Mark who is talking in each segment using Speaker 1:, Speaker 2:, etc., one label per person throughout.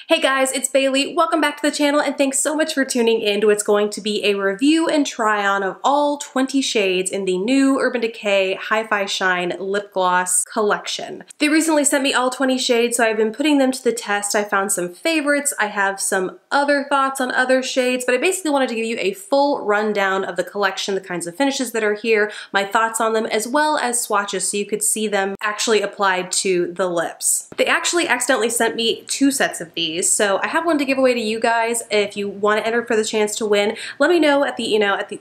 Speaker 1: Hey guys, it's Bailey. Welcome back to the channel and thanks so much for tuning in to what's going to be a review and try on of all 20 shades in the new Urban Decay Hi-Fi Shine Lip Gloss collection. They recently sent me all 20 shades, so I've been putting them to the test. I found some favorites. I have some other thoughts on other shades, but I basically wanted to give you a full rundown of the collection, the kinds of finishes that are here, my thoughts on them, as well as swatches so you could see them actually applied to the lips. They actually accidentally sent me 2 sets of these. So I have one to give away to you guys. If you want to enter for the chance to win, let me know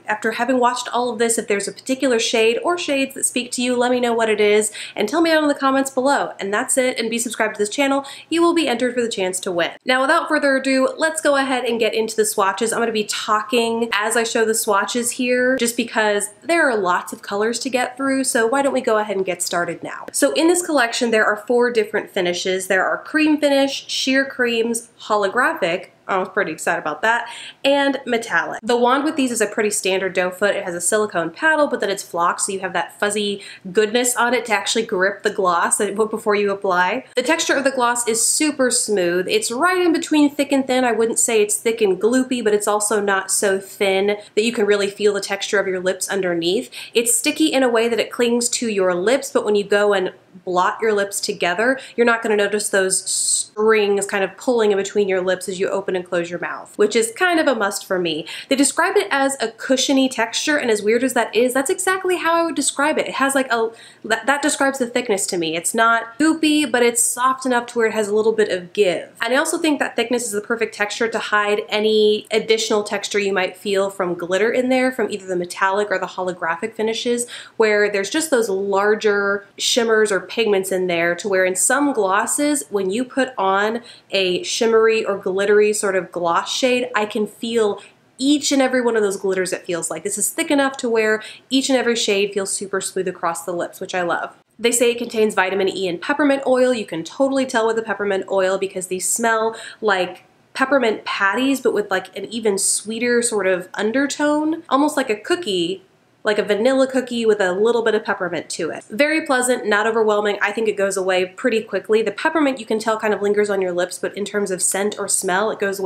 Speaker 1: after having watched all of this, if there's a particular shade or shades that speak to you, let me know what it is and tell me out in the comments below. And that's it, and be subscribed to this channel. You will be entered for the chance to win. Now, without further ado, let's go ahead and get into the swatches. I'm going to be talking as I show the swatches here, just because there are lots of colors to get through. So why don't we go ahead and get started now? So in this collection, there are 4 different finishes. There are cream finish, sheer creams, holographic, I was pretty excited about that, and metallic. The wand with these is a pretty standard doe foot. It has a silicone paddle, but then it's flocked, so you have that fuzzy goodness on it to actually grip the gloss before you apply. The texture of the gloss is super smooth. It's right in between thick and thin. I wouldn't say it's thick and gloopy, but it's also not so thin that you can really feel the texture of your lips underneath. It's sticky in a way that it clings to your lips, but when you go and blot your lips together, you're not going to notice those strings kind of pulling in between your lips as you open and close your mouth, which is kind of a must for me. They describe it as a cushiony texture, and as weird as that is, that's exactly how I would describe it. It has like that describes the thickness to me. It's not goopy, but it's soft enough to where it has a little bit of give. And I also think that thickness is the perfect texture to hide any additional texture you might feel from glitter in there, from either the metallic or the holographic finishes, where there's just those larger shimmers or pigments in there, to where in some glosses, when you put on a shimmery or glittery sort of gloss shade, I can feel each and every one of those glitters. It feels like this is thick enough to where each and every shade feels super smooth across the lips, which I love. They say it contains vitamin E and peppermint oil. You can totally tell with the peppermint oil because these smell like peppermint patties, but with like an even sweeter sort of undertone, almost like a cookie, like a vanilla cookie with a little bit of peppermint to it. Very pleasant, not overwhelming. I think it goes away pretty quickly. The peppermint, you can tell, kind of lingers on your lips, but in terms of scent or smell, it goes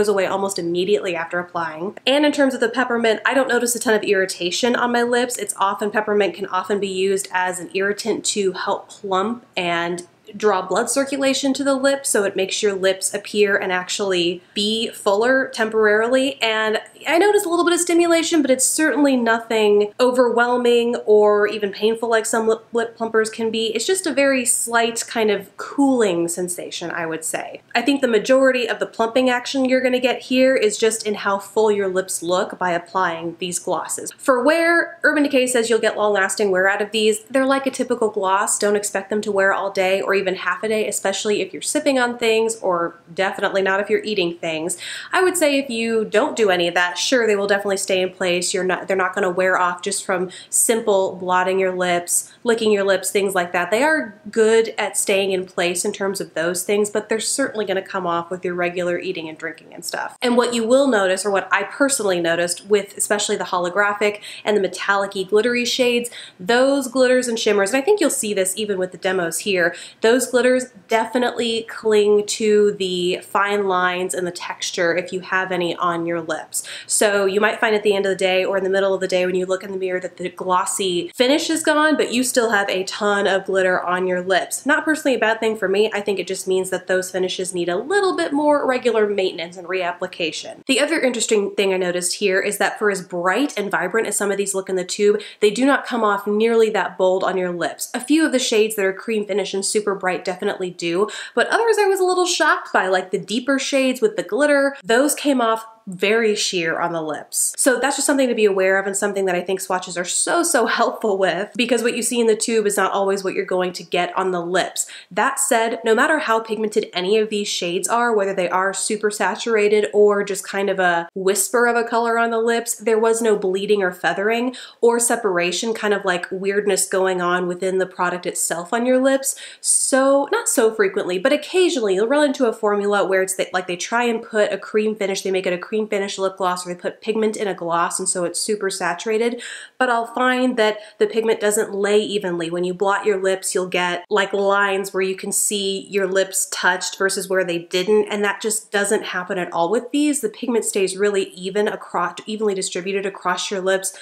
Speaker 1: away almost immediately after applying. And in terms of the peppermint, I don't notice a ton of irritation on my lips. Peppermint can often be used as an irritant to help plump and draw blood circulation to the lips, so it makes your lips appear and actually be fuller temporarily. And I notice a little bit of stimulation, but it's certainly nothing overwhelming or even painful like some lip plumpers can be. It's just a very slight kind of cooling sensation, I would say. I think the majority of the plumping action you're going to get here is just in how full your lips look by applying these glosses. For wear, Urban Decay says you'll get long-lasting wear out of these. They're like a typical gloss. Don't expect them to wear all day or even half a day, especially if you're sipping on things, or definitely not if you're eating things. I would say if you don't do any of that, sure, they will definitely stay in place. They're not going to wear off just from simple blotting your lips, licking your lips, things like that. They are good at staying in place in terms of those things, but they're certainly going to come off with your regular eating and drinking and stuff. And what you will notice, or what I personally noticed with especially the holographic and the metallic-y glittery shades, those glitters and shimmers, and I think you'll see this even with the demos here, those glitters definitely cling to the fine lines and the texture if you have any on your lips. So you might find at the end of the day or in the middle of the day when you look in the mirror that the glossy finish is gone, but you still have a ton of glitter on your lips. Not personally a bad thing for me. I think it just means that those finishes need a little bit more regular maintenance and reapplication. The other interesting thing I noticed here is that for as bright and vibrant as some of these look in the tube, they do not come off nearly that bold on your lips. A few of the shades that are cream finish and super bright definitely do, but others I was a little shocked by, like the deeper shades with the glitter. Those came off very sheer on the lips. So that's just something to be aware of, and something that I think swatches are so helpful with, because what you see in the tube is not always what you're going to get on the lips. That said, no matter how pigmented any of these shades are, whether they are super saturated or just kind of a whisper of a color on the lips, there was no bleeding or feathering or separation, kind of like weirdness going on within the product itself on your lips. So, not so frequently, but occasionally you'll run into a formula where it's like they try and put a cream finish, they make it a cream cream finish lip gloss or they put pigment in a gloss and so it's super saturated, but I'll find that the pigment doesn't lay evenly. When you blot your lips, you'll get like lines where you can see your lips touched versus where they didn't, and that just doesn't happen at all with these. The pigment stays really evenly distributed across your lips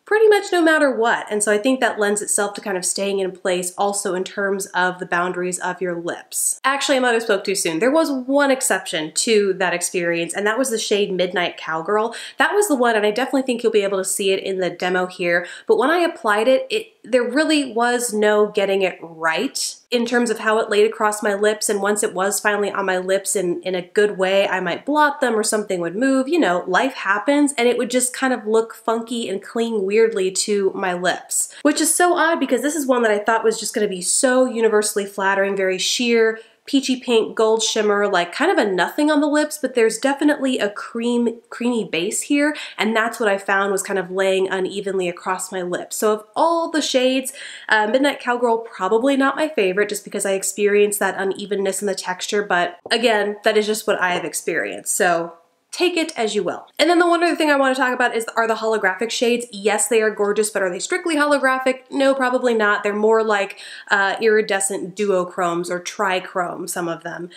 Speaker 1: pretty much no matter what. And so I think that lends itself to kind of staying in place also in terms of the boundaries of your lips. Actually, I might have spoke too soon. There was one exception to that experience, and that was the shade Midnight Cowgirl. That was the one, and I definitely think you'll be able to see it in the demo here, but when I applied it, there really was no getting it right in terms of how it laid across my lips, and once it was finally on my lips in a good way, I might blot them or something would move, you know, life happens, and it would just kind of look funky and cling weirdly to my lips. Which is so odd because this is one that I thought was just gonna be so universally flattering, very sheer, peachy pink, gold shimmer, like kind of a nothing on the lips, but there's definitely a creamy base here, and that's what I found was kind of laying unevenly across my lips. So of all the shades, Midnight Cowgirl probably not my favorite just because I experienced that unevenness in the texture, but again, that is just what I have experienced. So take it as you will. And then the one other thing I want to talk about are the holographic shades. Yes, they are gorgeous, but are they strictly holographic? No, probably not. They're more like iridescent duochromes or trichrome, some of them.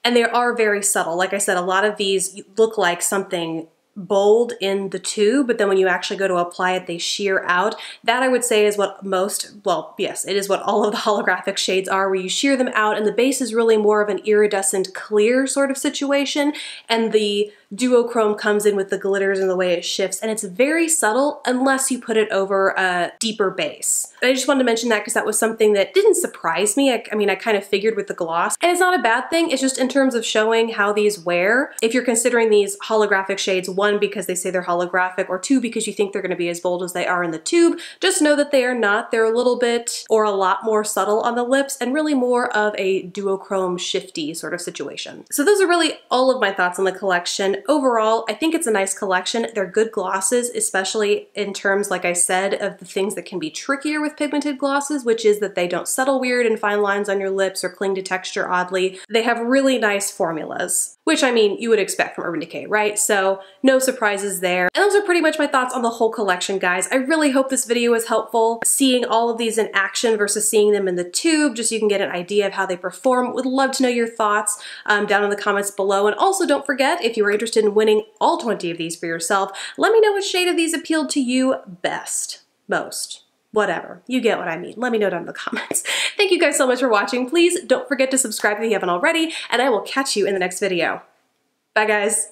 Speaker 1: And they are very subtle. Like I said, a lot of these look like something bold in the tube, but then when you actually go to apply it, they sheer out. That I would say is what well, yes, it is what all of the holographic shades are, where you sheer them out and the base is really more of an iridescent clear sort of situation, and the duochrome comes in with the glitters and the way it shifts, and it's very subtle unless you put it over a deeper base. And I just wanted to mention that because that was something that didn't surprise me. I mean, I kind of figured with the gloss, and it's not a bad thing. It's just in terms of showing how these wear. If you're considering these holographic shades, one, because they say they're holographic, or two, because you think they're going to be as bold as they are in the tube, just know that they are not. They're a little bit or a lot more subtle on the lips and really more of a duochrome shifty sort of situation. So those are really all of my thoughts on the collection. Overall, I think it's a nice collection. They're good glosses, especially in terms, like I said, of the things that can be trickier with pigmented glosses, which is that they don't settle weird and fine lines on your lips or cling to texture oddly. They have really nice formulas, which I mean, you would expect from Urban Decay, right? So no surprises there. And those are pretty much my thoughts on the whole collection, guys. I really hope this video was helpful. Seeing all of these in action versus seeing them in the tube, just so you can get an idea of how they perform. Would love to know your thoughts down in the comments below. And also don't forget, if you are interested in winning all 20 of these for yourself, let me know which shade of these appealed to you best, most. Whatever. You get what I mean. Let me know down in the comments. Thank you guys so much for watching. Please don't forget to subscribe if you haven't already, and I will catch you in the next video. Bye, guys.